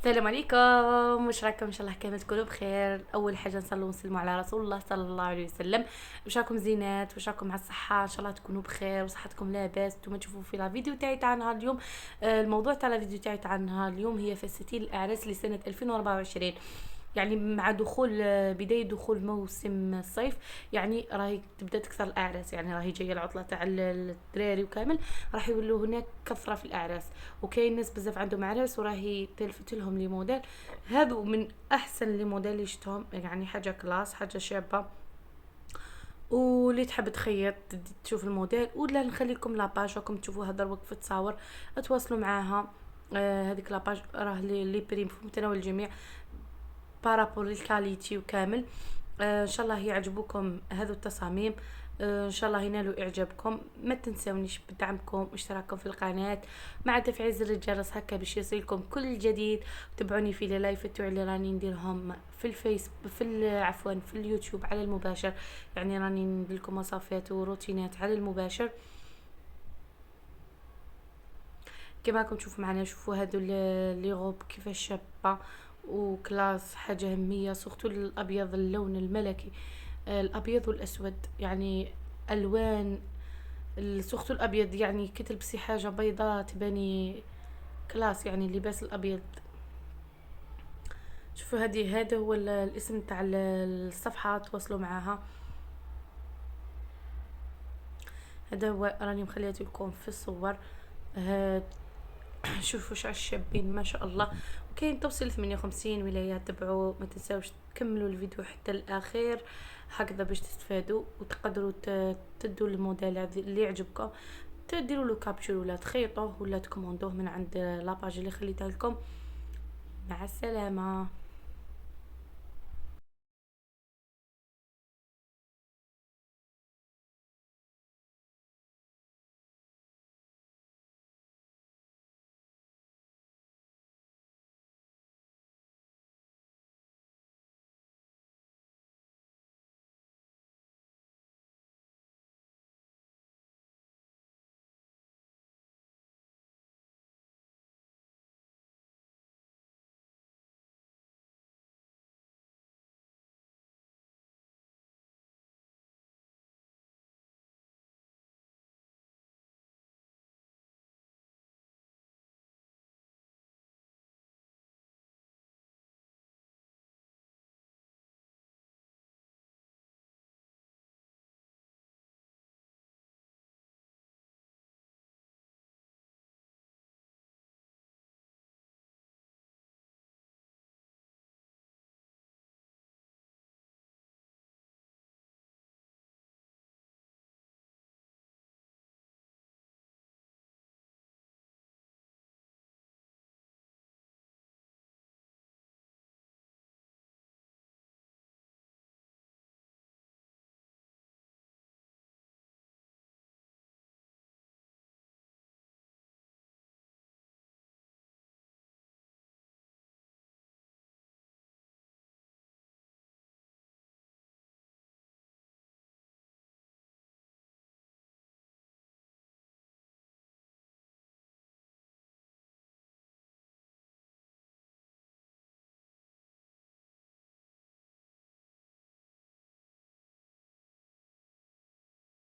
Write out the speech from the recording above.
السلام عليكم، واش راكم؟ ان شاء الله كامل تكونوا بخير. اول حاجه نصلوا ونسلموا على رسول الله صلى الله عليه وسلم. واش راكم زينات؟ واش راكم مع الصحه؟ ان شاء الله تكونوا بخير وصحتكم لاباس. نتوما تشوفوا في لا فيديو تاع نهار اليوم. الموضوع تاع لا فيديو تاع نهار اليوم هي فساتين الاعراس لسنه 2024. يعني مع دخول بداية دخول موسم الصيف، يعني راهي تبدا تكثر الاعراس، يعني راهي جايه العطله تاع الدراري وكامل. راح يولوا هناك كثره في الاعراس، وكاين ناس بزاف عندهم اعراس وراهي تلفت لهم لي موديل. هذو من احسن لي موديل اللي شفتهم، يعني حاجه كلاس، حاجه شابه. واللي تحب تخيط تشوف الموديل، ولا نخلي لكم لاباج راكم تشوفوها دروك في التصاور، تواصلوا معاها. هذيك لاباج راه لي بريم في متناول الجميع بارابور الكاليتي وكامل. ان شاء الله يعجبوكم هذو التصاميم. ان شاء الله ينالوا اعجابكم. ما تنسونيش بدعمكم واشتراككم في القناه مع تفعيل زر الجرس هكا باش يصلكم كل جديد. تابعوني في لي لايفات اللي راني نديرهم في الفيس عفوا في اليوتيوب على المباشر. يعني راني ندير لكم وصفات وروتينات على المباشر. كما راكم تشوفوا معنا، شوفوا هادو لي غوب كيفاش شابه وكلاس، حاجه هميه. سورتو الابيض، اللون الملكي، الابيض والاسود، يعني الوان. سورتو الابيض، يعني كي تلبسي حاجه بيضاء تباني كلاس، يعني اللباس الابيض. شوفوا هذا هو الاسم تاع الصفحه، تواصلوا معاها. هذا هو راني مخليته لكم في الصور. آه، شوفوا شعر الشابين ما شاء الله. وكاين توصيل 58 ولاية. تبعوا، ما تنساوش تكملوا الفيديو حتى الاخير هكذا باش تستفادوا وتقدروا تدوا الموديل اللي يعجبكم، تديروا له كابتشر ولا تخيطوه ولا تكوموندوه من عند لاباج اللي خليتها لكم. مع السلامه.